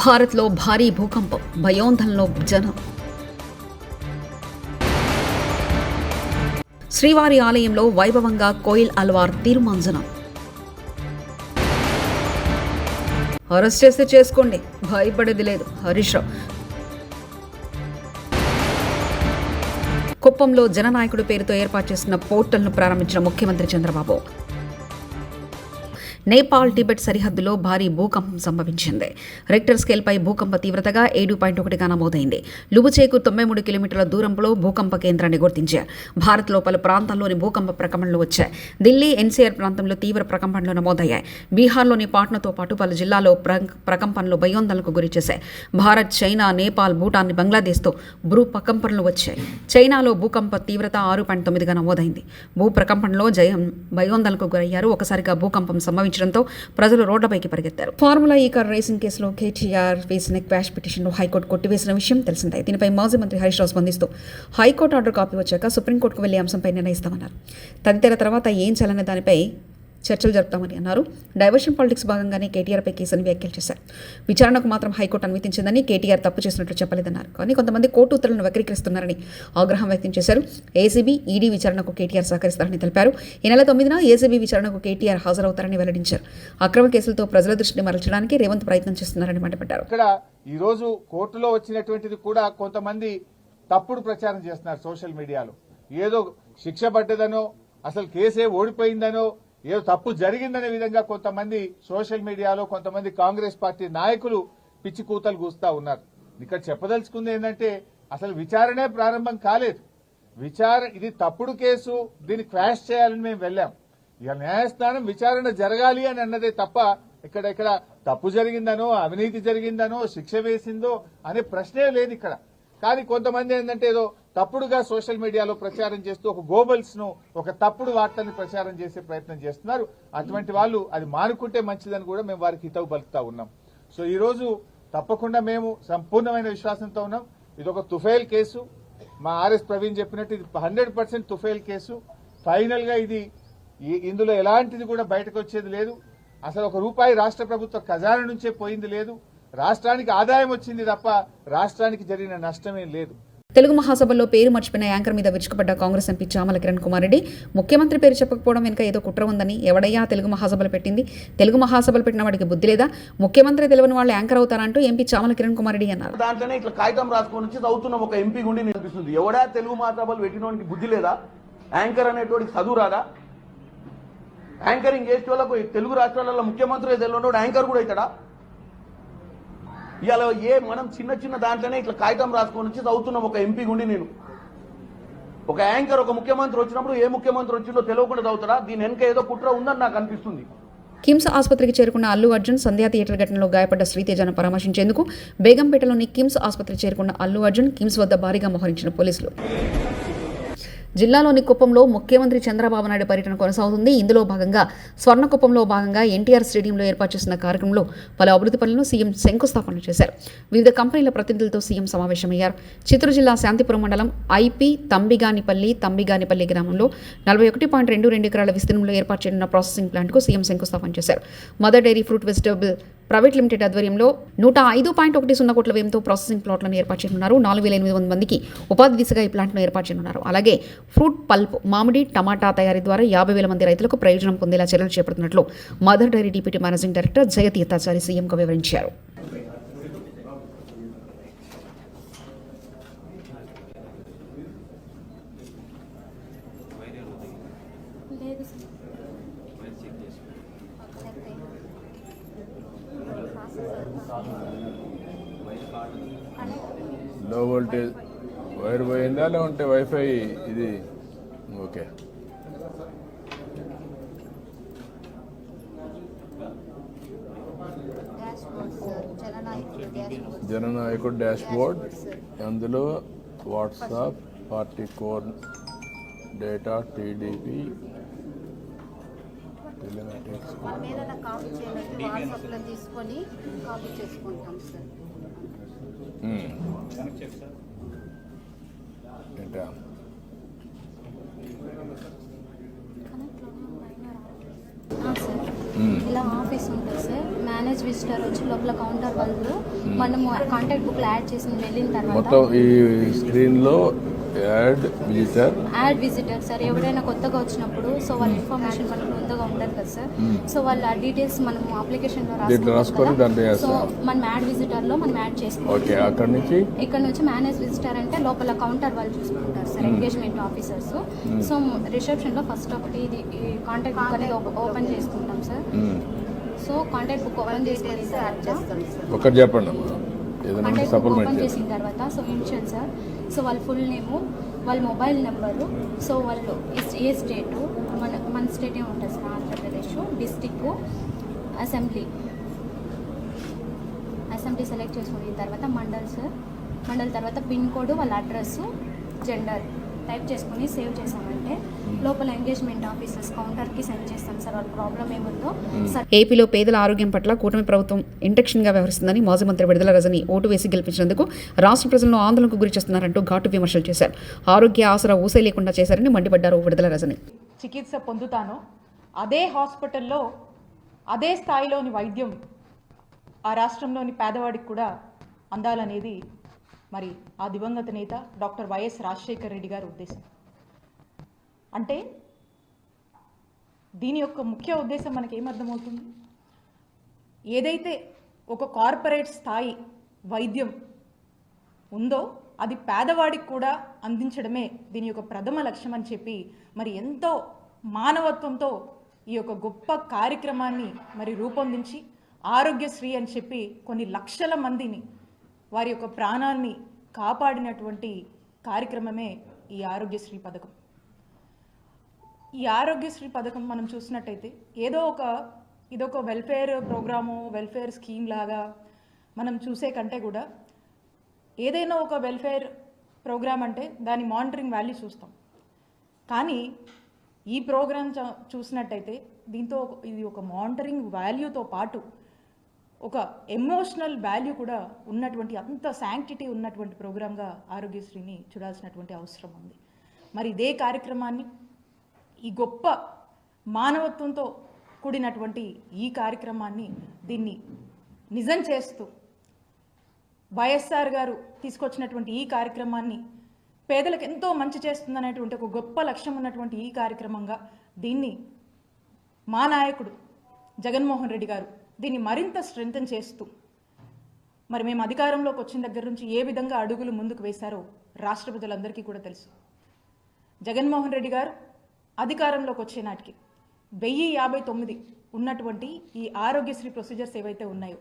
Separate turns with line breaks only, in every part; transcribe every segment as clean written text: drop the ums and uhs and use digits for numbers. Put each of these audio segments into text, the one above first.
భారత్లో భారీ భూకంపం, భయోందనలో జనం. శ్రీవారి ఆలయంలో వైభవంగా కోయిల్ అల్వార్ తిరుమంజనం. అరెస్ట్ చేస్తే చేసుకోండి, భయపడేది లేదు హరీష్ రావు. కుప్పంలో జననాయకుడు పేరుతో ఏర్పాటు చేసిన పోర్టల్ను ప్రారంభించిన ముఖ్యమంత్రి చంద్రబాబు. నేపాల్ టిబెట్ సరిహద్దులో భారీ భూకంపం సంభవించింది. రిక్టర్ స్కేల్పై భూకంప తీవ్రతగా 7.1గా నమోదైంది. లుబుచేకు 93 కిలోమీటర్ల దూరంలో భూకంప కేంద్రాన్ని గుర్తించారు. భారత్లో పలు ప్రాంతాల్లోని భూకంప ప్రకంపనలు వచ్చాయి. ఢిల్లీ ఎన్సీఆర్ ప్రాంతంలో తీవ్ర ప్రకంపనలు నమోదయ్యాయి. బీహార్లోని పాట్నాతో పాటు పలు జిల్లాల్లో ప్రకంపనలు భయోందనలకు గురిచేశాయి. భారత్, చైనా, నేపాల్, భూటాన్, బంగ్లాదేశ్తో భూ ప్రకంపనలు వచ్చాయి. చైనాలో భూకంప తీవ్రత 6.9గా నమోదైంది. భూ ప్రకంపనలో భయోందనలకు గురయ్యారు. ఒకసారిగా భూకంపం సంభవించడంతో ప్రజలు రోడ్లపైకి పరిగెత్తారు. ఫార్ములా ఈ కార్ రేసింగ్ కేసులో కేటీఆర్ వేసిన క్వాష్ పిటిషన్ను హైకోర్టు కొట్టివేసిన విషయం తెలిసిందే. దీనిపై మాజీ మంత్రి హరీష్ రావు స్పందిస్తూ హైకోర్టు ఆర్డర్ కాపీ వచ్చాక సుప్రీంకోర్టుకు వెళ్లే అంశంపై నిర్ణయిస్తామన్నారు. తదితర తర్వాత ఏం చేయాలనే దానిపై చర్చలు జరుపుతామని అన్నారు. డైవర్షన్ పాలిటిక్స్ భాగంగానే కేటీఆర్పై కేసుని వ్యాఖ్యలు చేశారు. విచారణకు మాత్రం హైకోర్టు అనుమతించిందని, కేటీఆర్ తప్పు చేసినట్లు చెప్పలేదన్నారు. కానీ కొంతమంది కోర్టు ఉత్తర్వులను వక్రీకరిస్తున్నారని ఆగ్రహం వ్యక్తం చేశారు. ఏసీబీ, ఈడీ విచారణకు కేటీఆర్ సహకరిస్తారని తెలిపారు. ఈ నెల 9న ఏసీబీ విచారణకు కేటీఆర్ హాజరవుతారని వెల్లడించారు. అక్రమ కేసులతో ప్రజల దృష్టిని మరల్చడానికి రేవంత్ ప్రయత్నం చేస్తున్నారని మండిపడ్డారు.
ఇక్కడ ఈ రోజు కోర్టులో వచ్చినటువంటిది కూడా కొంతమంది తప్పుడు ప్రచారం చేస్తున్నారు సోషల్ మీడియాలో. ఏదో శిక్ష పడ్డదనో, అసలు కేసే ఓడిపోయిందనో, ఏదో తప్పు జరిగిందనే విధంగా కొంతమంది సోషల్ మీడియాలో కొంతమంది కాంగ్రెస్ పార్టీ నాయకులు పిచ్చి కూతలు కూస్తా ఉన్నారు. ఇక్కడ చెప్పదలుచుకుంది ఏంటంటే అసలు విచారణే ప్రారంభం కాలేదు. ఇది తప్పుడు కేసు, దీన్ని క్వాష్ చేయాలని మేము వెళ్ళాం. ఇక న్యాయస్థానం విచారణ జరగాలి అని అన్నదే తప్ప ఇక్కడ తప్పు జరిగిందనో, అవినీతి జరిగిందనో, శిక్ష వేసిందో అనే ప్రశ్నే లేదు ఇక్కడ. కానీ కొంతమంది ఏంటంటే ఏదో తప్పుడుగా సోషల్ మీడియాలో ప్రచారం చేస్తూ ఒక గోబల్స్ ను, ఒక తప్పుడు వార్తని ప్రచారం చేసే ప్రయత్నం చేస్తున్నారు. అటువంటి వాళ్ళు అది మానుకుంటే మంచిదని కూడా మేము వారికి హితవు పలుకుతా ఉన్నాం. సో ఈ రోజు తప్పకుండా మేము సంపూర్ణమైన విశ్వాసంతో ఉన్నాం. ఇది ఒక తుఫైల్ కేసు. మా ఆర్ఎస్ ప్రవీణ్ చెప్పినట్టు ఇది 100% తుఫైల్ కేసు. ఫైనల్ గా ఇందులో ఎలాంటిది కూడా బయటకు వచ్చేది లేదు. అసలు ₹1 రాష్ట్ర ప్రభుత్వ ఖజానా నుంచే పోయింది లేదు. రాష్ట్రానికి ఆదాయం వచ్చింది తప్ప రాష్ట్రానికి జరిగిన నష్టమేం లేదు.
తెలుగు మహాసభలో పేరు మర్చిపోయిన యాంకర్ మీద విరుచుకుపడ్డ కాంగ్రెస్ ఎంపీ చామల కిరణ్ కుమార్ రెడ్డి ముఖ్యమంత్రి పేరు చెప్పకపోవడం వెనుక ఏదో కుట్ర ఉందని, ఎవడయ్యా తెలుగు మహాసభలు పెట్టింది, తెలుగు మహాసభలు పెట్టిన వాడికి బుద్ధి లేదా, ముఖ్యమంత్రి తెలియని వాళ్ళు యాంకర్ అవుతారంటూ ఎంపీ చామల కిరణ్ కుమార్ రెడ్డి అన్నారు.
దాంట్లోనే ఇట్లా కాగితం రాసుకొని వచ్చి చదువుతున్న ఒక ఎంపీ గుండి అనిపిస్తుంది. ఎవడా తెలుగు మహాసభలు పెట్టినోడికి బుద్ధి లేదా, యాంకర్ అనేటోడికి చదువు రాదా, యాంకరింగ్ చేసే వాళ్ళకు తెలుగు రాష్ట్రాలలో ముఖ్యమంత్రి తెలియనోడు యాంకర్ కూడా అవుతాడా? ఇవాళ మనం చిన్న దాంట్లోనే ఇట్లా కాగితం రాసుకొని వచ్చి చదువుతున్నాం ఒక ఎంపీ గుండి నేను. ఒక యాంకర్ ఒక ముఖ్యమంత్రి వచ్చినప్పుడు ఏ ముఖ్యమంత్రి వచ్చిందో తెలియకుండా చదువుతాడా? దీని వెనక ఏదో కుట్ర ఉందని నాకు అనిపిస్తుంది.
కిమ్స్ ఆసుపత్రికి చేరుకున్న అల్లు అర్జున్ సంధ్యా థియేటర్ ఘటనలో గాయపడ్డ శ్రీతేజను పరామర్శించేందుకు బేగంపేటలోని కిమ్స్ ఆసుపత్రికి చేరుకున్న అల్లు అర్జున్ కిమ్స్ వద్ద భారీగా మోహరించిన పోలీసులు. జిల్లాలోని కుప్పంలో ముఖ్యమంత్రి చంద్రబాబు నాయుడు పర్యటన కొనసాగుతుంది. ఇందులో భాగంగా స్వర్ణకుప్పంలో భాగంగా ఎన్టీఆర్ స్టేడియంలో ఏర్పాటు చేసిన కార్యక్రమంలో పలు అభివృద్ధి పనులను సీఎం శంకుస్థాపన చేశారు. వివిధ కంపెనీల ప్రతినిధులతో సీఎం సమావేశమయ్యారు. చిత్తూరు జిల్లా శాంతిపురం మండలం ఐపీ తంబిగానిపల్లి గ్రామంలో 41.22 ఎకరాల విస్తీర్ణంలో ఏర్పాటు చేయనున్న ప్రాసెసింగ్ ప్లాంట్కు సీఎం శంకుస్థాపన చేశారు. Mother Dairy Fruit Vegetable Private Limited ఆధ్వర్యంలో 105.10 కోట్ల వ్యయంతో ప్రాసెసింగ్ ప్లాట్లను ఏర్పాటు చేయనున్నారు. 4,800 మందికి ఉపాధి దిశగా ఈ ప్లాంట్ను ఏర్పాటు చేయనున్నారు. అలాగే ఫ్రూట్ పల్ప్, మామిడి, టమాటా తయారీ ద్వారా 50,000 మంది రైతులకు ప్రయోజనం పొందేలా చర్యలు చేపడుతున్నట్లు Mother Dairy deputy managing director Jayatirthachari సీఎంకు వివరించారు.
లో వోల్టేజ్ వైర్ పోయిందా లేకుంటే వైఫై ఇది ఓకే. జననాయకుడు డాష్ బోర్డ్, అందులో WhatsApp, party core data, TDP,
తీసుకొని కాపీ చేసుకుంటాం సార్.
ఇలా
ఆఫీస్ ఉంటుంది సార్. మేనేజ్ విజిటర్ వచ్చి లోపల కౌంటర్ వాళ్ళు మనము కాంటాక్ట్ బుక్లో యాడ్ చేసి వెళ్ళిన తర్వాత
మొత్తం ఈ స్క్రీన్లో యాడ్ విజిటర్
సార్ ఎవరైనా కొత్తగా వచ్చినప్పుడు సో వాళ్ళ ఇన్ఫర్మేషన్ మనకు ముందుగా ఉంటుంది కదా సార్. సో వాళ్ళ డీటెయిల్స్ మనము అప్లికేషన్లో
రాసుకొని దాంట్లో
సో మనం యాడ్ విజిటర్లో మనం యాడ్ చేసుకోవాలి.
ఓకే, ఇక్కడ
నుంచి మేనేజ్ విజిటర్ అంటే లోపల కౌంటర్ వాళ్ళు చూసుకుంటారు సార్, ఎంగేజ్మెంట్ ఆఫీసర్స్. సో రిసెప్షన్లో ఫస్ట్ ఒకటి ఇది కాంటాక్ట్ బుక్ అనేది ఓపెన్ చేసుకుంటాం sir. So contact book open చేసుకుని
ఒకటి చెప్పండి,
కాంటాక్ట్ బుక్ ఓపెన్ చేసిన తర్వాత సో ఇనిషియల్ సార్, సో వాళ్ళ ఫుల్ నేము, వాళ్ళ మొబైల్ నెంబరు, సో వాళ్ళు ఏ స్టేటు, మన స్టేట్ ఏముంటుంది sir, Andhra Pradesh, district, assembly select చేసుకున్న తర్వాత మండల్ సార్, మండల్ తర్వాత పిన్ కోడ్, వాళ్ళ అడ్రస్, జెండర్ టైప్ చేసుకుని సేవ్ చేసామంటే లోపల ఎంగేజ్మెంట్ ఆఫీసర్స్ కౌంటర్కి సెండ్ చేస్తాం సార్ వాళ్ళ ప్రాబ్లం ఏముందో.
ఏపీలో పేదల ఆరోగ్యం పట్ల కూటమి ప్రభుత్వం ఇంటెక్షన్గా వ్యవహరిస్తుందని మాజీ మంత్రి విడుదల రజని ఓటు వేసి గెలిపించినందుకు రాష్ట్ర ప్రజలను ఆందోళనకు గురి చేస్తున్నారంటూ ఘాటు విమర్శలు చేశారు. ఆరోగ్య ఆసరా ఊసే లేకుండా చేశారని మండిపడ్డారు విడుదల రజని.
చికిత్స పొందుతానో అదే హాస్పిటల్లో అదే స్థాయిలోని వైద్యం ఆ రాష్ట్రంలోని పేదవాడికి కూడా అందాలనేది మరి ఆ దివంగత నేత డాక్టర్ వైఎస్ రాజశేఖర రెడ్డి గారి ఉద్దేశం. అంటే దీని యొక్క ముఖ్య ఉద్దేశం మనకేమర్థమవుతుంది, ఏదైతే ఒక కార్పొరేట్ స్థాయి వైద్యం ఉందో అది పేదవాడికి కూడా అందించడమే దీని యొక్క ప్రథమ లక్ష్యం అని చెప్పి మరి ఎంతో మానవత్వంతో ఈ యొక్క గొప్ప కార్యక్రమాన్ని మరి రూపొందించి ఆరోగ్యశ్రీ అని చెప్పి కొన్ని లక్షల మందిని వారి యొక్క ప్రాణాన్ని కాపాడినటువంటి కార్యక్రమమే ఈ ఆరోగ్యశ్రీ పథకం. ఈ ఆరోగ్యశ్రీ పథకం మనం చూసినట్టయితే ఇదొక వెల్ఫేర్ ప్రోగ్రాము, వెల్ఫేర్ స్కీమ్ లాగా మనం చూసే కంటే కూడా ఏదైనా ఒక వెల్ఫేర్ ప్రోగ్రామ్ అంటే దాని మానిటరింగ్ వాల్యూ చూస్తాం. కానీ ఈ ప్రోగ్రామ్ చూసినట్టయితే దీంతో ఇది ఒక మానిటరింగ్ వాల్యూతో పాటు ఒక ఎమోషనల్ వాల్యూ కూడా ఉన్నటువంటి అంత శాంక్టిటీ ఉన్నటువంటి ప్రోగ్రామ్గా ఆరోగ్యశ్రీని చూడాల్సినటువంటి అవసరం ఉంది. మరి ఇదే కార్యక్రమాన్ని ఈ గొప్ప మానవత్వంతో కూడినటువంటి ఈ కార్యక్రమాన్ని దీన్ని నిజం చేస్తూ వైఎస్ఆర్ గారు తీసుకొచ్చినటువంటి ఈ కార్యక్రమాన్ని పేదలకు ఎంతో మంచి చేస్తుందనేటువంటి ఒక గొప్ప లక్ష్యం ఉన్నటువంటి ఈ కార్యక్రమంగా దీన్ని మా నాయకుడు జగన్మోహన్ రెడ్డి గారు దీన్ని మరింత స్ట్రెంథెన్ చేస్తూ మరి మేము అధికారంలోకి వచ్చిన దగ్గర నుంచి ఏ విధంగా అడుగులు ముందుకు వేశారో రాష్ట్ర ప్రజలందరికీ కూడా తెలుసు. జగన్మోహన్ రెడ్డి గారు అధికారంలోకి వచ్చే నాటికి 1059 ఉన్నటువంటి ఈ ఆరోగ్యశ్రీ ప్రొసీజర్స్ ఏవైతే ఉన్నాయో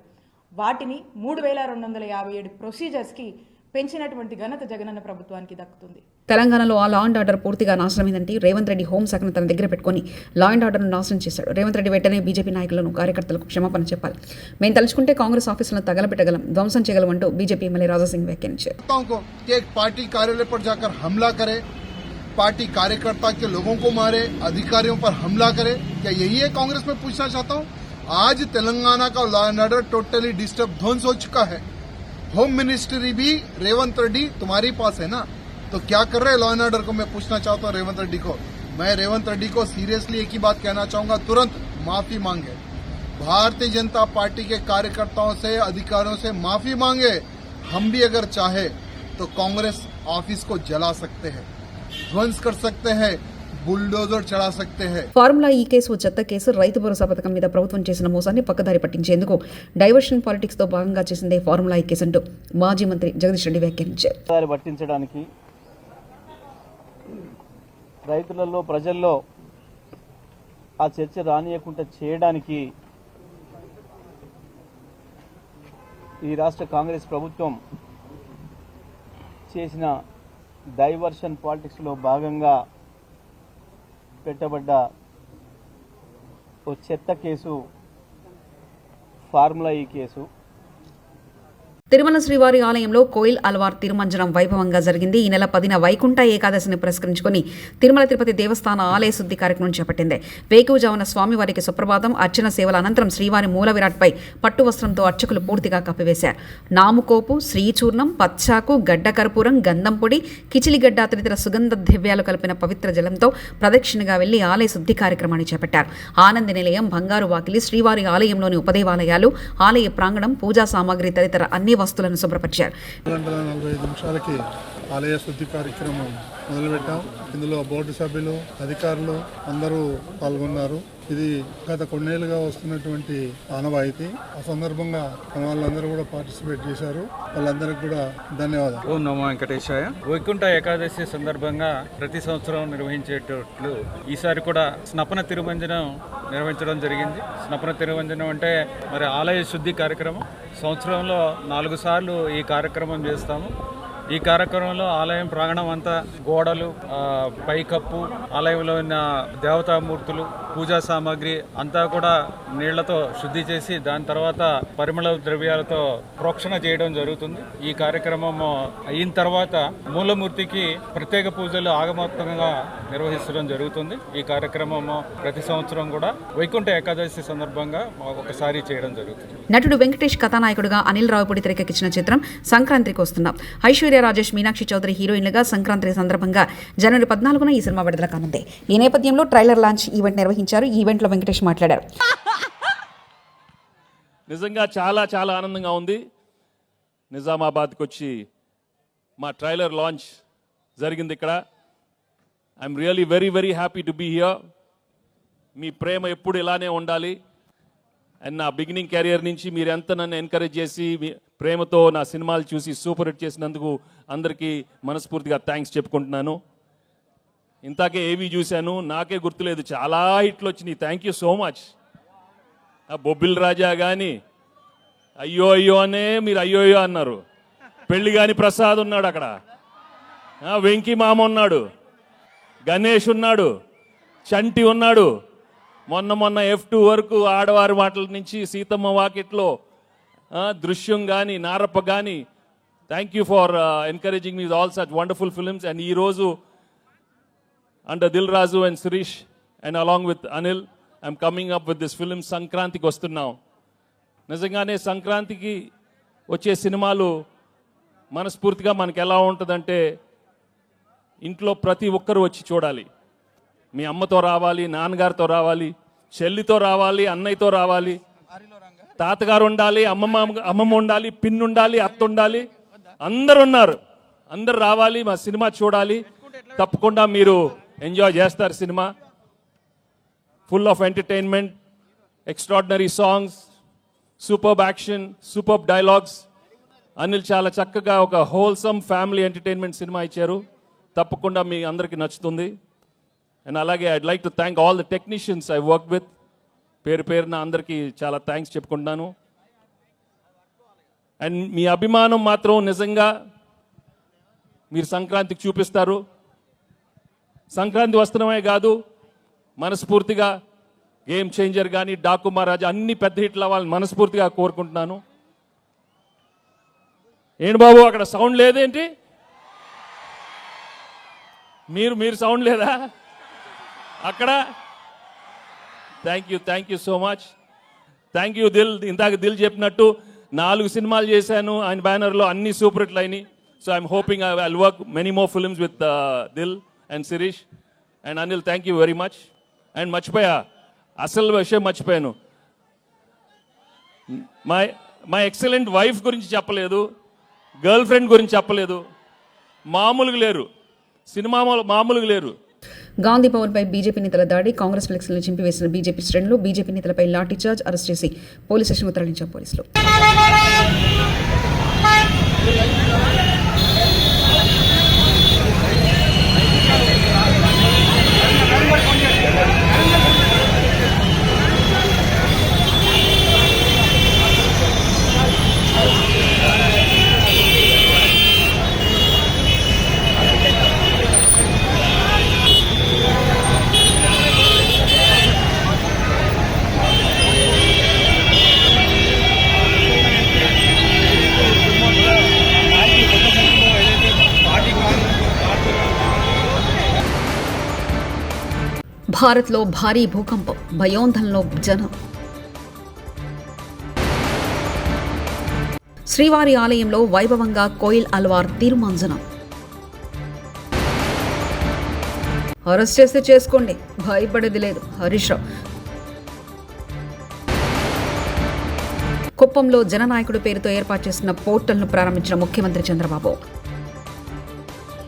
వాటిని 3257 ప్రొసీజర్స్కి పెంచినటువంటి ఘనత జగనన్న ప్రభుత్వానికి దక్కుతుంది.
తెలంగాణలో ఆ లా అండ్ ఆర్డర్ పూర్తిగా నాశనమైందంటే రేవంత్ రెడ్డి హోంశాఖను తన దగ్గర పెట్టుకుని లా అండ్ ఆర్డర్ను నాశనం చేశాడు. రేవంత్ రెడ్డి వెంటనే బీజేపీ నాయకులను, కార్యకర్తలకు క్షమాపణ చెప్పాలి. మేము తలుచుకుంటే కాంగ్రెస్ ఆఫీసులను తగలబెట్టగలం, ధ్వంసం చేయగలం అంటూ బీజేపీ ఎమ్మెల్యే రాజాసింగ్ వ్యాఖ్యానించారు.
पार्टी कार्यालय पर जाकर हमला करे, पार्टी कार्यकर्ता के लोगों को मारे, अधिकारियों पर हमला करे, क्या यही है कांग्रेस में? पूछना चाहता हूँ. आज तेलंगाना का law and order totally disturb, ध्वंस हो चुका है. होम मिनिस्ट्री भी रेवंत रेड्डी तुम्हारे पास है ना, तो क्या कर रहे लॉ एंड ऑर्डर को? मैं पूछना चाहता हूँ रेवंत रेड्डी को. मैं रेवंत रेड्डी को सीरियसली एक ही बात कहना चाहूंगा, तुरंत माफी मांगे. भारतीय जनता पार्टी के कार्यकर्ताओं से, अधिकारियों से माफी मांगे. हम भी अगर चाहे तो कांग्रेस ऑफिस को जला सकते हैं, ध्वंस कर सकते हैं, బుల్డోజర్ చలా సక్తే హై.
ఫార్ములా ఈ కేసు చెత్త కేసు, రైతు భరోసా పథకం మీద ప్రభుత్వం చేసిన మోసాన్ని పక్కదారి పట్టించేందుకు డైవర్షన్ పాలిటిక్స్ తో భాగంగా చేసిందే ఫార్ములా ఈ కేసు అంటూ మాజీ మంత్రి జగదీష్ రెడ్డి వ్యాఖ్యానించారు.
పట్టించడానికి రైతులలో, ప్రజల్లో ఆ చర్చ రానియకుండా చేయడానికి ఈ రాష్ట్ర కాంగ్రెస్ ప్రభుత్వం చేసిన డైవర్షన్ పాలిటిక్స్లో భాగంగా పెట్టబడ్డ ఓ చెత్త కేసు ఫార్ములా ఈ కేసు.
తిరుమల శ్రీవారి ఆలయంలో కోయిల్ అల్వార్ తిరుమంజనం వైభవంగా జరిగింది. ఈ నెల 10న వైకుంఠ ఏకాదశిని పురస్కరించుకుని తిరుమల తిరుపతి దేవస్థాన ఆలయ శుద్ధి కార్యక్రమం చేపట్టింది. వేకువజామున స్వామివారికి సుప్రభాతం, అర్చన సేవల అనంతరం శ్రీవారి మూల విరాట్పై పట్టు వస్త్రంతో అర్చకులు పూర్తిగా కప్పివేశారు. నాముకోపు, శ్రీచూర్ణం, పచ్చాకు, గడ్డ కర్పూరం, గంధం పొడి, కిచిలిగడ్డ తదితర సుగంధ ద్రవ్యాలు కలిపిన పవిత్ర జలంతో ప్రదక్షిణగా వెళ్లి ఆలయ శుద్ధి కార్యక్రమాన్ని చేపట్టారు. ఆనంద నిలయం, బంగారు వాకిలి, శ్రీవారి ఆలయంలోని ఉపదేవాలయాలు, ఆలయ ప్రాంగణం, పూజా సామాగ్రి తదితర అన్ని వస్తువులను శుభ్రపరిచారు.
45 నిమిషాలకి ఆలయ శుద్ధి కార్యక్రమం మొదలుపెట్టాం. ఇందులో బోర్డు సభ్యులు, అధికారులు అందరూ పాల్గొన్నారు. ఇది గత కొన్నేళ్లుగా వస్తున్నటువంటి ఆనవాయితీ. ఆ సందర్భంగా వాళ్ళందరూ కూడా పార్టిసిపేట్ చేశారు. వాళ్ళందరికీ కూడా ధన్యవాదాలు.
ఓం నమో వెంకటేశాయ. వైకుంఠ ఏకాదశి సందర్భంగా ప్రతి సంవత్సరం నిర్వహించేటట్లు ఈసారి కూడా స్నపన తిరుమంజనం నిర్వహించడం జరిగింది. స్నపన తిరుమంజనం అంటే మరి ఆలయ శుద్ధి కార్యక్రమం. సంవత్సరంలో 4 సార్లు ఈ కార్యక్రమం చేస్తాము. ఈ కార్యక్రమంలో ఆలయం ప్రాంగణం అంతా గోడలు, పైకప్పు, ఆలయంలో ఉన్న దేవతామూర్తులు, పూజా సామాగ్రి అంతా కూడా నీళ్లతో శుద్ధి చేసి దాని తర్వాత పరిమళ ద్రవ్యాలతో ప్రోక్షణ చేయడం జరుగుతుంది. ఈ కార్యక్రమం అయిన తర్వాత మూలమూర్తికి ప్రత్యేక పూజలు ఆగమోక్తంగా నిర్వహించడం జరుగుతుంది. ఈ కార్యక్రమం ప్రతి సంవత్సరం కూడా వైకుంఠ ఏకాదశి సందర్భంగా ఒకసారి చేయడం జరుగుతుంది.
నటుడు వెంకటేష్ కథానాయకుడుగా అనిల్ రావుపూడి తెరకెక్కించిన చిత్రం సంక్రాంతికి వస్తున్నాం. ఐశ్వర్య రాజేష్, మీనాక్షి చౌదరి హీరోయిన్లుగా సంక్రాంతి సందర్భంగా జనవరి 14న ఈ సినిమా విడుదల కానుంది. ఈ నేపథ్యంలో ట్రైలర్ లాంచ్ ఈవెంట్ నిర్వహించారు. ఈ ఈవెంట్లో వెంకటేష్ మాట్లాడారు.
నిజంగా చాలా చాలా ఆనందంగా ఉంది. నిజామాబాద్కి వచ్చి మా ట్రైలర్ లాంచ్ జరిగింది ఇక్కడ. I'm really very very happy to be here. మీ ప్రేమ ఎప్పుడు ఇలానే ఉండాలి. అండ్ నా బిగినింగ్ కెరియర్ నుంచి మీరు ఎంత నన్ను ఎంకరేజ్ చేసి ప్రేమతో నా సినిమాలు చూసి సూపర్ హిట్ చేసినందుకు అందరికీ మనస్ఫూర్తిగా థ్యాంక్స్ చెప్పుకుంటున్నాను. ఇంతాకే ఏవి చూశాను, నాకే గుర్తులేదు, చాలా హిట్లు వచ్చినాయి. Thank you so much. Bobbili Raja కానీ అయ్యో అయ్యో అనే మీరు అయ్యో అయ్యో అన్నారు. పెళ్లి కాని ప్రసాద్ ఉన్నాడు అక్కడ, వెంకీ మామ ఉన్నాడు, గణేష్ ఉన్నాడు, చంటి ఉన్నాడు. మొన్న F2 వరకు ఆడవారి మాటల నుంచి సీతమ్మ వాకిట్లో, దృశ్యం కానీ, నారప్ప కానీ. Thank you for encouraging me all such wonderful films. And ఈరోజు under Dil Raju and Shirish and along with Anil I'm coming up with this film. సంక్రాంతికి వస్తున్నాం. నిజంగానే సంక్రాంతికి వచ్చే సినిమాలు మనస్ఫూర్తిగా మనకు ఎలా ఉంటుందంటే ఇంట్లో ప్రతి ఒక్కరు వచ్చి చూడాలి. మీ అమ్మతో రావాలి, నాన్నగారితో రావాలి, చెల్లితో రావాలి, అన్నయ్యతో రావాలి, తాతగారు ఉండాలి, అమ్మమ్మ ఉండాలి, పిన్ ఉండాలి, అత్త ఉండాలి, అందరు ఉన్నారు. అందరు రావాలి, మా సినిమా చూడాలి. తప్పకుండా మీరు ఎంజాయ్ చేస్తారు. Cinema full of entertainment, extraordinary songs, superb action, superb dialogues. Anil చాలా చక్కగా ఒక హోల్సమ్ ఫ్యామిలీ ఎంటర్టైన్మెంట్ సినిమా ఇచ్చారు. తప్పకుండా మీ అందరికీ నచ్చుతుంది. అండ్ అలాగే I'd like to thank all the technicians I work with. పేరు పేరున అందరికీ చాలా థ్యాంక్స్ చెప్పుకుంటున్నాను. అండ్ మీ అభిమానం మాత్రం నిజంగా మీరు సంక్రాంతికి చూపిస్తారు. సంక్రాంతి వస్తున్నామే కాదు, మనస్ఫూర్తిగా గేమ్ చేంజర్ కానీ, డాకు మహారాజా అన్ని పెద్ద హిట్లు అవ్వాలని మనస్ఫూర్తిగా కోరుకుంటున్నాను. ఏంటి బాబు అక్కడ సౌండ్ లేదేంటి? మీరు సౌండ్ లేదా అక్కడ? Thank you so much. Thank you Dil. ఇందాక దిల్ చెప్పినట్టు 4 సినిమాలు చేశాను ఆయన బ్యానర్లో, అన్ని సూపర్ హిట్లు అయినాయి. So I'm hoping I will work many more films with Dil and Shirish and Anil. Thank you very much. And మర్చిపోయా, అసలు విషయం మర్చిపోయాను. మై ఎక్సలెంట్ వైఫ్ గురించి చెప్పలేదు, గర్ల్ ఫ్రెండ్ గురించి చెప్పలేదు. మామూలుగా లేరు, సినిమా మామూలుగా లేరు.
గాంధీ భవన్పై బీజేపీ నేతల దాడి, కాంగ్రెస్ ఫ్లెక్స్లను చింపివేసిన బీజేపీ శ్రేణులు, బీజేపీ నేతలపై లాఠీ చార్జ్, అరెస్ట్ చేసి పోలీస్ స్టేషన్కు తరలించారు పోలీసులు. భారత్లో భారీ భూకంపం, భయోందనలో జనం. శ్రీవారి ఆలయంలో వైభవంగా కోయిల్ అల్వార్ తిరుమంజనం. అరెస్ట్ చేస్తే చేసుకోండి, భయపడేది లేదు హరీష్ రావు. కుప్పంలో జననాయకుడి పేరుతో ఏర్పాటు చేసిన పోర్టల్ను ప్రారంభించిన ముఖ్యమంత్రి చంద్రబాబు.